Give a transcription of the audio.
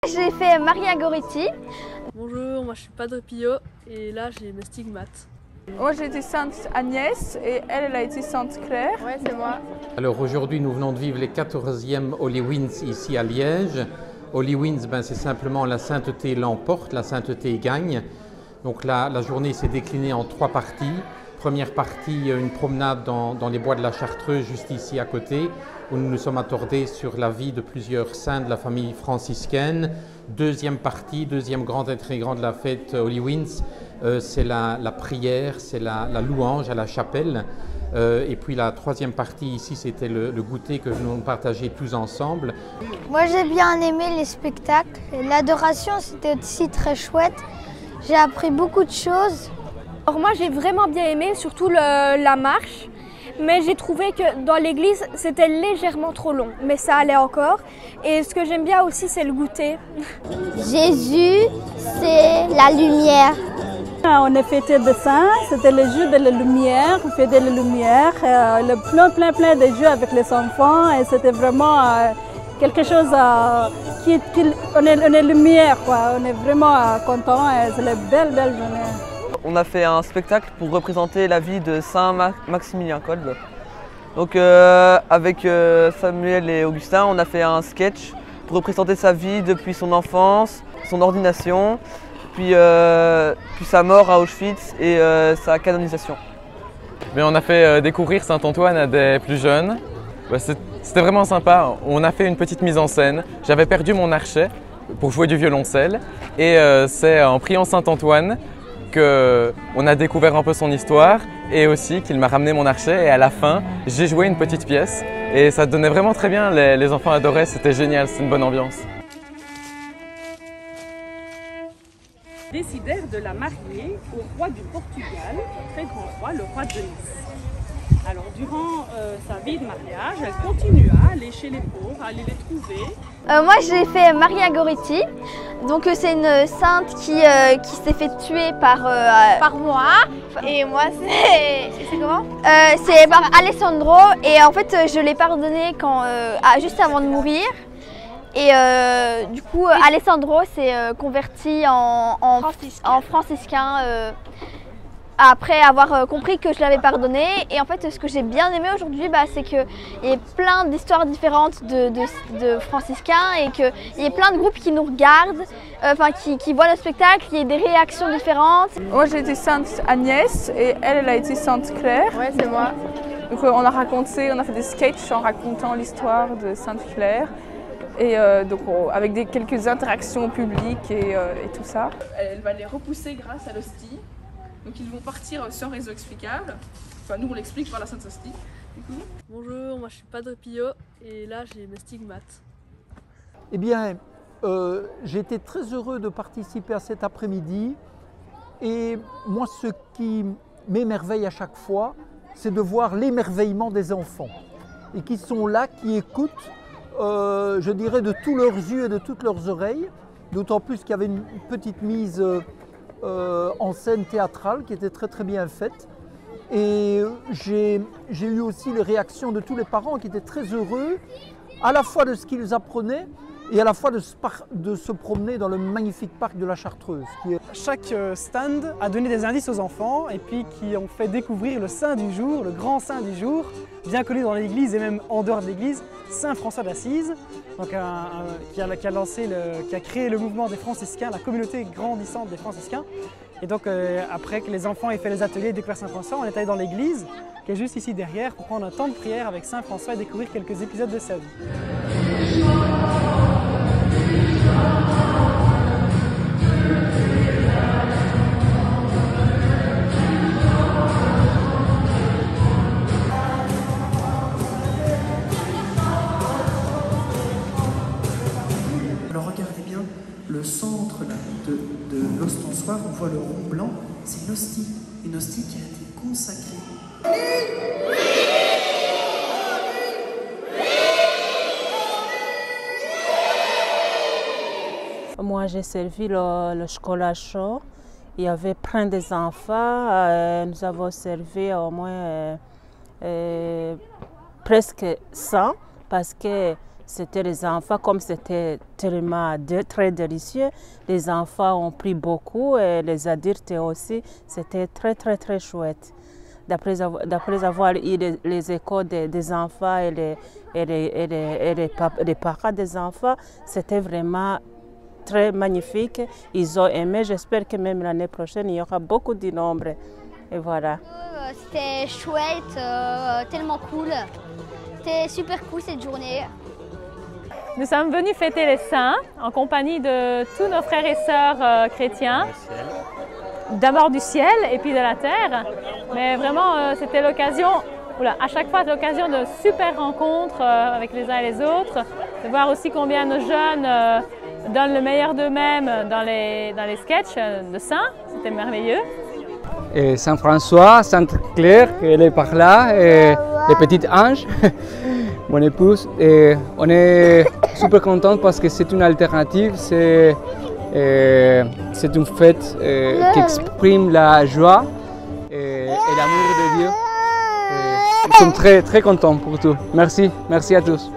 j'ai fait Maria Goretti. Bonjour, moi je suis Padre Pio et là j'ai mes stigmates. Moi j'ai été Sainte Agnès et elle a été Sainte Claire. Ouais, c'est moi. Alors aujourd'hui nous venons de vivre les 14e Holy Winds ici à Liège. Holy Winds, c'est simplement la sainteté l'emporte, la sainteté gagne. Donc la journée s'est déclinée en 3 parties. Première partie, une promenade dans les bois de la Chartreuse, juste ici à côté, où nous nous sommes attardés sur la vie de plusieurs saints de la famille franciscaine. Deuxième partie, deuxième grand intrigant de la fête Holy Winds, c'est la prière, c'est la louange à la chapelle. Et puis la troisième partie ici, c'était le goûter que nous partageons tous ensemble. Moi j'ai bien aimé les spectacles. L'adoration c'était aussi très chouette. J'ai appris beaucoup de choses. Alors moi j'ai vraiment bien aimé, surtout la marche, mais j'ai trouvé que dans l'église c'était légèrement trop long, mais ça allait encore. Et ce que j'aime bien aussi c'est le goûter. Jésus, c'est la lumière. On a fêté des saints, c'était le jour de la lumière, on fêtait la lumière, plein de jeux avec les enfants et c'était vraiment quelque chose on est lumière quoi, on est vraiment content et c'est une belle journée. On a fait un spectacle pour représenter la vie de Saint Maximilien Kolbe. Donc avec Samuel et Augustin, on a fait un sketch pour représenter sa vie depuis son enfance, son ordination, puis sa mort à Auschwitz et sa canonisation. Mais on a fait découvrir Saint-Antoine à des plus jeunes. C'était vraiment sympa. On a fait une petite mise en scène. J'avais perdu mon archet pour jouer du violoncelle et c'est en priant Saint-Antoine qu'on a découvert un peu son histoire et aussi qu'il m'a ramené mon archet et à la fin j'ai joué une petite pièce et ça donnait vraiment très bien, les enfants adoraient, c'était génial, c'est une bonne ambiance. Décidèrent de la marier au roi du Portugal, un très grand roi, le roi de Nice. Alors durant sa vie de mariage, elle continua à aller chez les pauvres, à aller les trouver. Moi j'ai fait Maria Goretti. Donc c'est une sainte qui s'est fait tuer par moi. Et moi c'est comment c'est par Alessandro. Et en fait je l'ai pardonné juste avant de mourir. Et du coup Alessandro s'est converti en franciscain. Après avoir compris que je l'avais pardonné. Et en fait ce que j'ai bien aimé aujourd'hui, c'est qu'il y ait plein d'histoires différentes de franciscains et qu'il y ait plein de groupes qui nous regardent, qui voient le spectacle, qu'il y ait des réactions différentes. Moi j'ai été Sainte Agnès et elle a été Sainte Claire. Ouais, c'est moi. Donc on a fait des sketchs en racontant l'histoire de Sainte Claire. Et donc avec quelques interactions publiques et tout ça. Elle va les repousser grâce à l'hostie. Donc ils vont partir sans raison explicable. Enfin nous on l'explique par la Sainte Hostie. Bonjour, moi je suis Padre Pio et là j'ai mes stigmates. Eh bien, j'ai été très heureux de participer à cet après-midi. Et moi ce qui m'émerveille à chaque fois, c'est de voir l'émerveillement des enfants. Et qui sont là, qui écoutent, je dirais, de tous leurs yeux et de toutes leurs oreilles. D'autant plus qu'il y avait une petite mise en scène théâtrale qui était très bien faite. Et j'ai eu aussi les réactions de tous les parents qui étaient très heureux, à la fois de ce qu'ils apprenaient et à la fois de se promener dans le magnifique parc de la Chartreuse. Chaque stand a donné des indices aux enfants et puis qui ont fait découvrir le saint du jour, le grand saint du jour, bien connu dans l'église et même en dehors de l'église, Saint François d'Assise, donc qui a créé le mouvement des franciscains, la communauté grandissante des franciscains. Et donc après que les enfants aient fait les ateliers et découvert Saint François, on est allé dans l'église qui est juste ici derrière pour prendre un temps de prière avec Saint François et découvrir quelques épisodes de sa vie. Alors regardez bien le centre là, de l'ostensoir, on voit le rond blanc, c'est une hostie qui a été consacrée. Moi j'ai servi le chocolat chaud, il y avait plein des enfants, nous avons servi au moins presque 100 parce que C'était les enfants, comme c'était tellement très délicieux, les enfants ont pris beaucoup et les adultes aussi. C'était très chouette. D'après avoir eu les échos des enfants et les parents des enfants, c'était vraiment très magnifique. Ils ont aimé. J'espère que même l'année prochaine, il y aura beaucoup de nombre. Et voilà. C'était chouette, tellement cool. C'était super cool cette journée. Nous sommes venus fêter les saints en compagnie de tous nos frères et sœurs chrétiens. D'abord du ciel et puis de la terre. Mais vraiment, c'était l'occasion, à chaque fois, l'occasion de super rencontres avec les uns et les autres. De voir aussi combien nos jeunes donnent le meilleur d'eux-mêmes dans les sketchs de saints. C'était merveilleux. Et Saint François, Sainte Claire, elle est par là, et les petits anges, mon épouse. Et on est super contents parce que c'est une alternative, c'est une fête qui exprime la joie et l'amour de Dieu. Nous sommes très contents pour tout. Merci à tous.